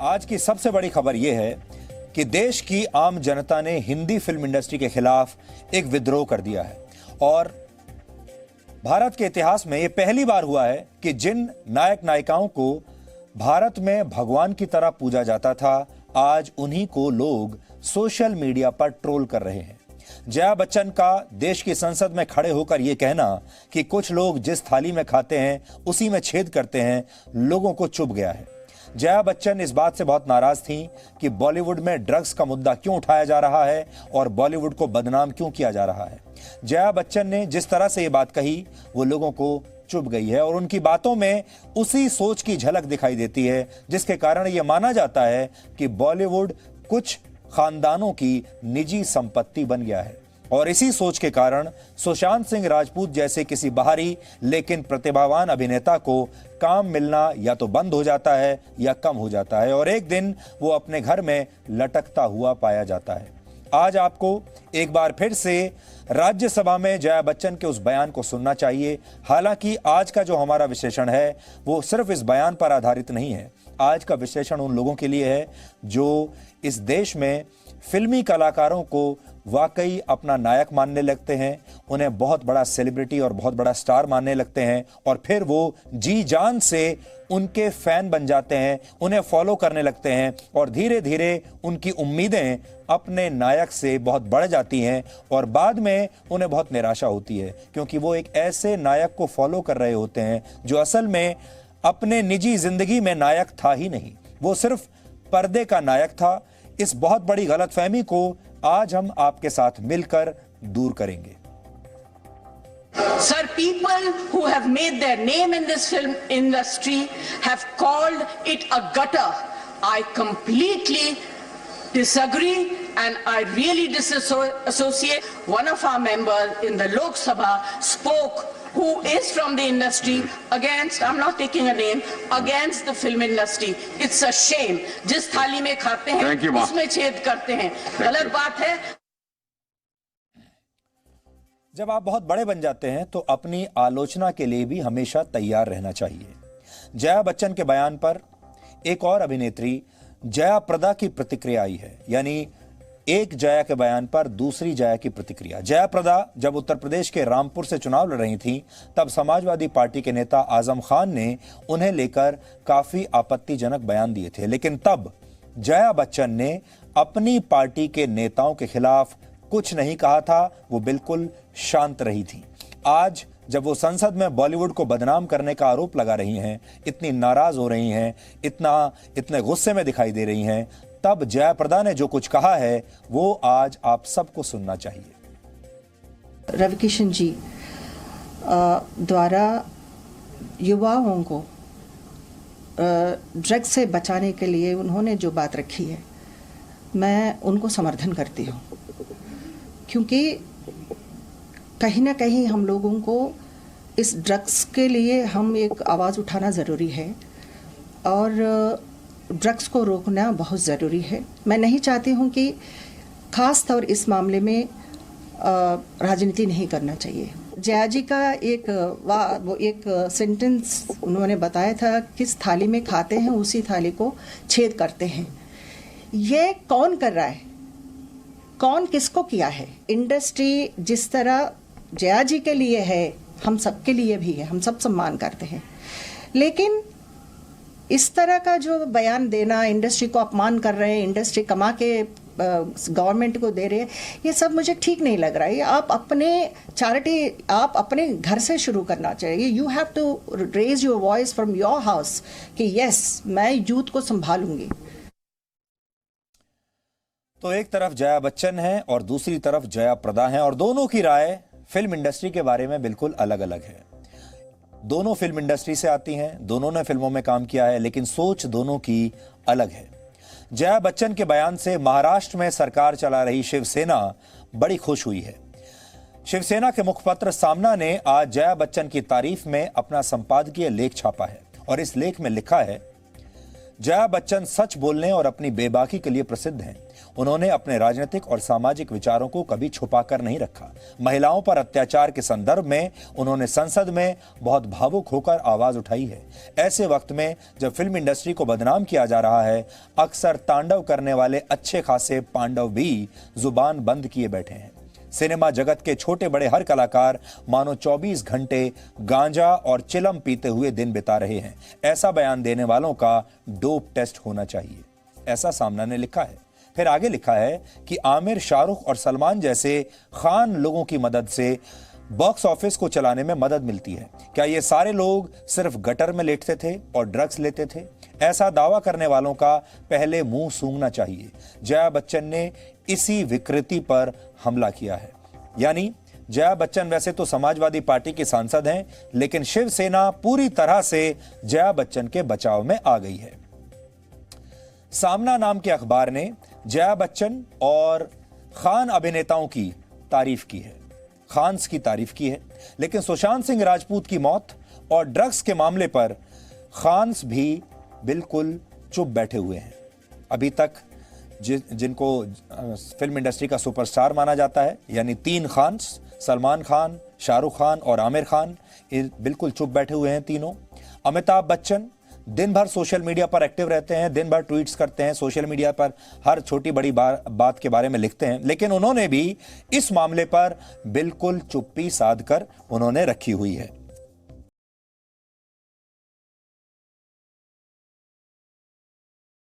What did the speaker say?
आज की सबसे बड़ी खबर यह है कि देश की आम जनता ने हिंदी फिल्म इंडस्ट्री के खिलाफ एक विद्रोह कर दिया है और भारत के इतिहास में यह पहली बार हुआ है कि जिन नायक नायिकाओं को भारत में भगवान की तरह पूजा जाता था, आज उन्हीं को लोग सोशल मीडिया पर ट्रोल कर रहे हैं। जया बच्चन का देश की संसद में खड़े होकर यह कहना कि कुछ लोग जिस थाली में खाते हैं उसी में छेद करते हैं, लोगों को चुभ गया है। जया बच्चन इस बात से बहुत नाराज थीं कि बॉलीवुड में ड्रग्स का मुद्दा क्यों उठाया जा रहा है और बॉलीवुड को बदनाम क्यों किया जा रहा है। जया बच्चन ने जिस तरह से ये बात कही वो लोगों को चुभ गई है और उनकी बातों में उसी सोच की झलक दिखाई देती है जिसके कारण यह माना जाता है कि बॉलीवुड कुछ खानदानों की निजी संपत्ति बन गया है और इसी सोच के कारण सुशांत सिंह राजपूत जैसे किसी बाहरी लेकिन प्रतिभावान अभिनेता को काम मिलना या तो बंद हो जाता है या कम हो जाता है और एक दिन वो अपने घर में लटकता हुआ पाया जाता है। आज आपको एक बार फिर से राज्यसभा में जया बच्चन के उस बयान को सुनना चाहिए। हालांकि आज का जो हमारा विश्लेषण है वो सिर्फ इस बयान पर आधारित नहीं है। आज का विश्लेषण उन लोगों के लिए है जो इस देश में फिल्मी कलाकारों को वाकई अपना नायक मानने लगते हैं, उन्हें बहुत बड़ा सेलिब्रिटी और बहुत बड़ा स्टार मानने लगते हैं और फिर वो जी जान से उनके फैन बन जाते हैं, उन्हें फॉलो करने लगते हैं और धीरे धीरे उनकी उम्मीदें अपने नायक से बहुत बढ़ जाती हैं और बाद में उन्हें बहुत निराशा होती है क्योंकि वो एक ऐसे नायक को फॉलो कर रहे होते हैं जो असल में अपने निजी जिंदगी में नायक था ही नहीं, वो सिर्फ पर्दे का नायक था। इस बहुत बड़ी गलतफहमी को आज हम आपके साथ मिलकर दूर करेंगे। Sir, people who have made their name in this film industry have called it a gutter. I completely disagree and I really disassociate. One of our members in the Lok Sabha spoke who is from the industry against, I'm not taking a name, against the film industry. It's a shame. जिस थाली में खाते हैं उसमें छेद करते हैं, गलत बात है। जब आप बहुत बड़े बन जाते हैं तो अपनी आलोचना के लिए भी हमेशा तैयार रहना चाहिए। जया बच्चन के बयान पर एक और अभिनेत्री जया प्रदा की प्रतिक्रिया आई है, यानी एक जया के बयान पर दूसरी जया की प्रतिक्रिया। जया प्रदा जब उत्तर प्रदेश के रामपुर से चुनाव लड़ रही थी तब समाजवादी पार्टी के नेता आजम खान ने उन्हें लेकर काफी आपत्तिजनक बयान दिए थे, लेकिन तब जया बच्चन ने अपनी पार्टी के नेताओं के खिलाफ कुछ नहीं कहा था, वो बिल्कुल शांत रही थी। आज जब वो संसद में बॉलीवुड को बदनाम करने का आरोप लगा रही हैं, इतनी नाराज हो रही हैं, इतने गुस्से में दिखाई दे रही हैं, तब जया प्रदा ने जो कुछ कहा है वो आज आप सबको सुनना चाहिए। रविकिशन जी द्वारा युवाओं को ड्रग्स से बचाने के लिए उन्होंने जो बात रखी है, मैं उनको समर्थन करती हूँ क्योंकि कहीं ना कहीं हम लोगों को इस ड्रग्स के लिए हम एक आवाज़ उठाना ज़रूरी है और ड्रग्स को रोकना बहुत ज़रूरी है। मैं नहीं चाहती हूँ कि ख़ास तौर इस मामले में राजनीति नहीं करना चाहिए। जया जी का वो एक सेंटेंस उन्होंने बताया था, किस थाली में खाते हैं उसी थाली को छेद करते हैं। ये कौन कर रहा है, कौन किसको किया है? इंडस्ट्री जिस तरह जया जी के लिए है, हम सबके लिए भी है, हम सब सम्मान करते हैं, लेकिन इस तरह का जो बयान देना, इंडस्ट्री को अपमान कर रहे हैं, इंडस्ट्री कमा के गवर्नमेंट को दे रहे हैं, ये सब मुझे ठीक नहीं लग रहा है। आप अपने चैरिटी, आप अपने घर से शुरू करना चाहिए। You have to raise your voice from your house कि यस, मैं यूथ को संभालूंगी। तो एक तरफ जया बच्चन है और दूसरी तरफ जया प्रदा है और दोनों की राय फिल्म इंडस्ट्री के बारे में बिल्कुल अलग अलग है। दोनों फिल्म इंडस्ट्री से आती हैं, दोनों ने फिल्मों में काम किया है, लेकिन सोच दोनों की अलग है। जया बच्चन के बयान से महाराष्ट्र में सरकार चला रही शिवसेना बड़ी खुश हुई है। शिवसेना के मुखपत्र सामना ने आज जया बच्चन की तारीफ में अपना संपादकीय लेख छापा है और इस लेख में लिखा है, जया बच्चन सच बोलने और अपनी बेबाकी के लिए प्रसिद्ध हैं। उन्होंने अपने राजनीतिक और सामाजिक विचारों को कभी छुपाकर नहीं रखा। महिलाओं पर अत्याचार के संदर्भ में उन्होंने संसद में बहुत भावुक होकर आवाज उठाई है। ऐसे वक्त में जब फिल्म इंडस्ट्री को बदनाम किया जा रहा है, अक्सर तांडव करने वाले अच्छे खासे पांडव भी जुबान बंद किए बैठे हैं। सिनेमा जगत के छोटे बड़े हर कलाकार मानो 24 घंटे गांजा और चिलम पीते हुए दिन बिता रहे हैं। ऐसा बयान देने वालों का डोप टेस्ट होना चाहिए, ऐसा सामना ने लिखा है। फिर आगे लिखा है कि आमिर, शाहरुख और सलमान जैसे खान लोगों की मदद से बॉक्स ऑफिस को चलाने में मदद मिलती है। क्या ये सारे लोग सिर्फ गटर में लेटते थे और ड्रग्स लेते थे? ऐसा दावा करने वालों का पहले मुंह सूंघना चाहिए। जया बच्चन ने इसी विकृति पर हमला किया है। यानी जया बच्चन वैसे तो समाजवादी पार्टी की सांसद हैं, लेकिन शिवसेना पूरी तरह से जया बच्चन के बचाव में आ गई है। सामना नाम के अखबार ने जया बच्चन और खान अभिनेताओं की तारीफ की है, खान्स की तारीफ की है, लेकिन सुशांत सिंह राजपूत की मौत और ड्रग्स के मामले पर खान्स भी बिल्कुल चुप बैठे हुए हैं। अभी तक जिनको फिल्म इंडस्ट्री का सुपरस्टार माना जाता है, यानी 3 खान्स, सलमान खान, शाहरुख खान और आमिर खान, बिल्कुल चुप बैठे हुए हैं तीनों। अमिताभ बच्चन दिन भर सोशल मीडिया पर एक्टिव रहते हैं, दिन भर ट्वीट्स करते हैं, सोशल मीडिया पर हर छोटी बड़ी बात के बारे में लिखते हैं, लेकिन उन्होंने भी इस मामले पर बिल्कुल चुप्पी साधकर उन्होंने रखी हुई है।